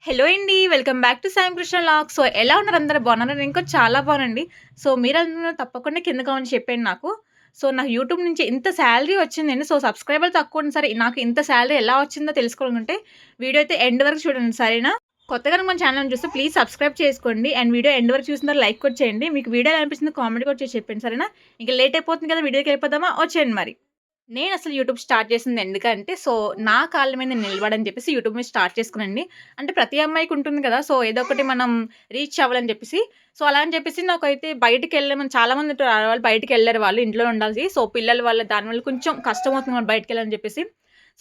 Hello అండి. Welcome back to సాయం Krishna vlogs. So, ఎలా ఉన్నారు అందరూ బాగున్నారా? నేను కూడా చాలా బాగున్నానండి. సో, మీరందరూ తప్పకుండా కింద కామెంట్ చెప్పండి నాకు. సో, నాకు యూట్యూబ్ నుంచి ఇంత సాలరీ వచ్చిందండి. సో, సబ్స్క్రైబర్లు తక్కువ ఉన్నా సరే నాకు ఇంత సాలరీ ఎలా వచ్చిందో తెలుసుకోవాలనుకుంటే వీడియో అయితే ఎండ్ వరకు చూడండి సరేనా? కొత్తగా మన ఛానల్‌ని చూస్తే ప్లీజ్ సబ్స్క్రైబ్ చేసుకోండి. అండ్ వీడియో ఎండ్ వరకు చూసిన తర్వాత లైక్ కూడా చేయండి. మీకు వీడియో ఎలా అనిపించిందో కామెంట్ కూడా చేసి చెప్పండి సరేనా? ఇంక లేట్ అయిపోతుంది కదా! వీడియోకి వెళ్ళిపోదామా? వచ్చేయండి మరి. నేనసలు యూట్యూబ్ స్టార్ట్ చేసింది ఎందుకంటే, సో, నా కాళ్ళ మీద నేను నిలబడని చెప్పేసి యూట్యూబ్ మీద స్టార్ట్ చేసుకున్నానండి. అంటే ప్రతి అమ్మాయికి ఉంటుంది కదా! సో, ఏదో ఒకటి మనం రీచ్ అవ్వాలని చెప్పేసి. సో, అలా అని చెప్పేసి నాకైతే బయటికెళ్ళమని చాలామంది ఉంటారు ఆడవాళ్ళు బయటికెళ్ళరు వాళ్ళు ఇంట్లోనే ఉండాల్సి. సో, పిల్లల వల్ల దానివల్ల కొంచెం కష్టమవుతుంది మనం బయటికెళ్ళాలని చెప్పేసి.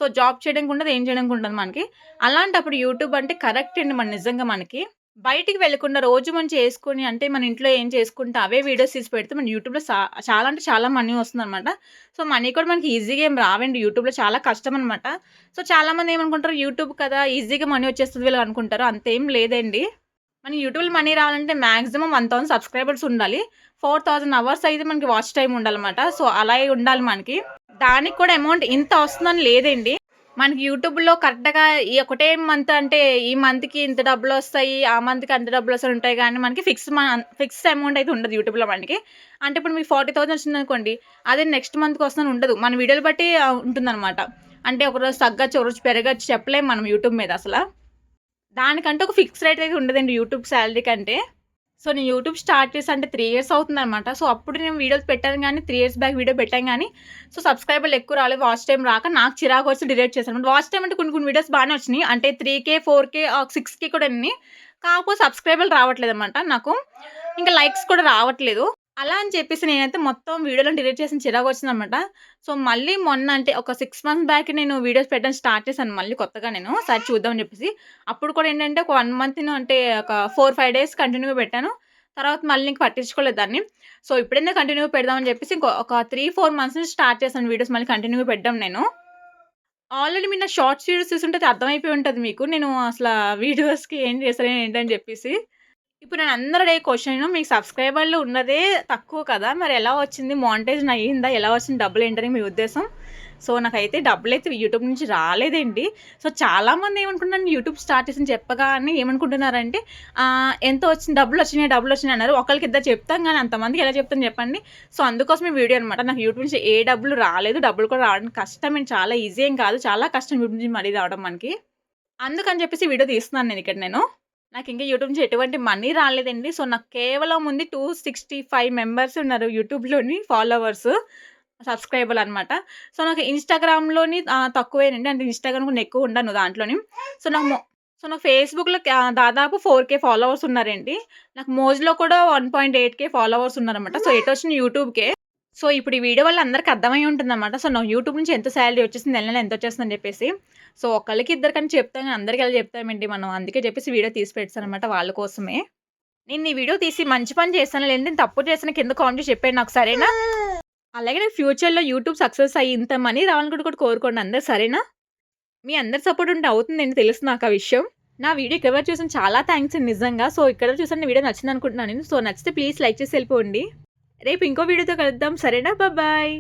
సో, జాబ్ చేయడానికి ఉండదు, ఏం చేయడానికి ఉండదు మనకి. అలాంటప్పుడు యూట్యూబ్ అంటే కరెక్ట్ అండి నిజంగా మనకి. బయటికి వెళ్ళకుండా రోజు మనం చేసుకొని అంటే మన ఇంట్లో ఏం చేసుకుంటే అవే వీడియోస్ తీసి పెడితే మన యూట్యూబ్‌లో చాలా అంటే చాలా మనీ వస్తుందనమాట. సో, మనీ కూడా మనకి ఈజీగా ఏం రావండి యూట్యూబ్‌లో చాలా కష్టమనమాట. సో, చాలామంది ఏమనుకుంటారు యూట్యూబ్ కదా! ఈజీగా మనీ వచ్చేస్తది వీళ్ళకి అనుకుంటారు. అంతేం లేదండి. మన యూట్యూబ్‌లో మనీ రావాలంటే మాక్సిమం 1000 సబ్స్క్రైబర్స్ ఉండాలి. 4000 అవర్స్ అయితే మనకి వాచ్ టైమ్ ఉండాలన్నమాట. సో, అలాగే ఉండాలి మనకి. దానికి కూడా అమౌంట్ ఇంత వస్తుందని లేదండి. మనకి యూట్యూబ్‌లో కరెక్ట్‌గా ఈ ఒకటే మంత్ అంటే ఈ మంత్‌కి ఇంత డబ్బులొస్తాయి. ఆ మంత్‌కి అంత డబ్బులొస్తాయి ఉంటాయి గానీ మనకి ఫిక్స్ అమౌంట్ అయితే ఉండదు యూట్యూబ్‌లో మనకి. అంటే ఇప్పుడు మీకు 40,000 వచ్చిందనుకోండి. అదే నెక్స్ట్ మంత్‌కి వస్తుందని ఉండదు. మన వీడియోలు బట్టి ఉంటుందనమాట. అంటే ఒకరోజు తగ్గొచ్చు, ఒకరోజు పెరగొచ్చు చెప్పలేము మనం యూట్యూబ్ మీద అసల. దానికంటే ఒక ఫిక్స్ రేట్ అయితే ఉండదండి యూట్యూబ్ సాలరీ కంటే. సో, నేను యూట్యూబ్ స్టార్ట్ చేసి అంటే 3 ఇయర్స్ అవుతుందనమాట. సో, అప్పుడు నేను వీడియోస్ పెట్టాను గానీ 3 ఇయర్స్ బ్యాక్ వీడియో పెట్టాను గానీ, సో, సబ్స్క్రైబర్లు ఎక్కువ రాలేదు. వాచ్ టైమ్ రాక నాకు చిరాకొచ్చి డిలీట్ చేశాను. వాచ్ టైమ్ అంటే కొన్ని వీడియోస్ బానే వచ్చినియి. అంటే 3,000, 4,000 6,000 కూడా ఎళ్ళినియి. కాకపోతే సబ్స్క్రైబర్లు రావట్లేదనమాట నాకు. ఇంకా లైక్స్ కూడా రావట్లేదు. అలా అని చెప్పేసి నేనైతే మొత్తం వీడియోలను డిలీట్ చేసిన చిరాకొచ్చిందనమాట. సో, మళ్ళీ మొన్న అంటే ఒక 6 మంత్స్ బ్యాక్ నేను వీడియోస్ పెట్టడం స్టార్ట్ చేశాను మళ్ళీ కొత్తగా నేను. సరే చూద్దామని చెప్పేసి. అప్పుడు కూడా ఏంటంటే ఒక 1 మంత్ అంటే ఒక 4, 5 డేస్ కంటిన్యూగా పెట్టాను. తర్వాత మళ్ళీ ఇంక పట్టించుకోలేదు దాన్ని. సో, ఇప్పుడైనా కంటిన్యూగా పెడదామని చెప్పేసి ఒక 3, 4 మంత్స్ నుంచి స్టార్ట్ చేశాను వీడియోస్ మళ్ళీ కంటిన్యూగా పెట్టడం నేను. ఆల్రెడీ మీరు నా షార్ట్స్ వీడియోస్ చూసుంటే అర్థమైపోయి ఉంటది మీకు. నేను అసల వీడియోస్‌కి ఏం చేశాను ఏంటని చెప్పేసి. ఇప్పుడు నేను అందరూ అడిగే క్వెషన్ మీకు సబ్స్క్రైబర్లు ఉన్నదే తక్కువ కదా! మరి ఎలా వచ్చింది? మానిటైజేషన్ అయ్యిందా? ఎలా వచ్చింది డబ్బులేంటని మీ ఉద్దేశం? సో, నాకైతే డబ్బులైతే యూట్యూబ్ నుంచి రాలేదండి. సో, చాలామంది ఏమనుకుంటున్నారు యూట్యూబ్ స్టార్ట్ చేసింది చెప్పగానే ఏమనుకుంటున్నారంటే ఎంత వచ్చింది డబ్బులొచ్చినాయి అన్నారు. ఒకళ్ళకిద్దరు చెప్తాం గానీ అంతమందికి ఎలా చెప్తాను చెప్పండి? సో, అందుకోసం ఈ వీడియో అనమాట. నాకు యూట్యూబ్ నుంచి ఏ డబ్బులు రాలేదు. డబ్బులు కూడా రావడం కష్టమేం చాలా ఈజీ ఏం కాదు. చాలా కష్టం యూట్యూబ్ నుంచి మనీ రావడం మనకి. అందుకని చెప్పేసి వీడియో తీస్తున్నాను నేనిక్కడ నేను. నాకింకా యూట్యూబ్ నుంచి ఎటువంటి మనీ రాలేదండి. సో, నాకు కేవలం ఉంది 265 మెంబర్స్ ఉన్నారు యూట్యూబ్‌లోని ఫాలోవర్స్. సబ్స్క్రైబర్‌లనమాట. సో, నాకు ఇన్‌స్టాగ్రామ్‌లోని తక్కువేనండి. అంటే ఇన్‌స్టాగ్రామ్ కూడా ఎక్కువ ఉండను దాంట్లోని. సో, నాకు ఫేస్‌బుక్‌లో దాదాపు 4,000 ఫాలోవర్స్ ఉన్నారండి. నాకు మోజ్‌లో కూడా 1.8K ఫాలోవర్స్ ఉన్నారనమాట. సో, ఎటొచ్చిన యూట్యూబ్‌కే. సో, ఇప్పుడు ఈ వీడియో వల్ల అందరికి అర్థమై ఉంటుందన్నమాట. సో, నాకు యూట్యూబ్ నుంచి ఎంత సాలరీ వచ్చేసింది, నెల నెల ఎంతొచ్చేస్తుందని చెప్పేసి. సో, ఒకళ్ళకి ఇద్దరికని చెప్తాం గానీ అందరికి ఎలా చెప్తామేంటి మనం. అందుకే చెప్పేసి వీడియో తీసి పెట్టేసానన్నమాట వాళ్ళ కోసమే. నేను ఈ వీడియో తీసి మంచి పని చేశానో లేదంటే నేను తప్పు చేశానో కింద కామెంట్ చేసి చెప్పండి నాకు సరేనా? అలాగే నాకు ఫ్యూచర్‌లో యూట్యూబ్ సక్సెస్ అయ్యి ఇంత మనీ రావాలని కూడా కోరుకోండి అందరూ సరేనా? మీ అందరి సపోర్ట్ ఉంటే అవుతుందండి తెలుసు నాకు ఆ విషయం. నా వీడియో ఇక్కడ వరకు చూసిన చాలా థాంక్స్ అండి నిజంగా. సో, ఇక్కడ వరకు చూసిన వీడియో నచ్చిందనుకుంటున్నాను నేను. సో, నచ్చితే ప్లీజ్ లైక్ చేసి వెళ్ళిపోండి. రేపు ఇంకో వీడియోతో కలుద్దాం సరేనా? బాయ్.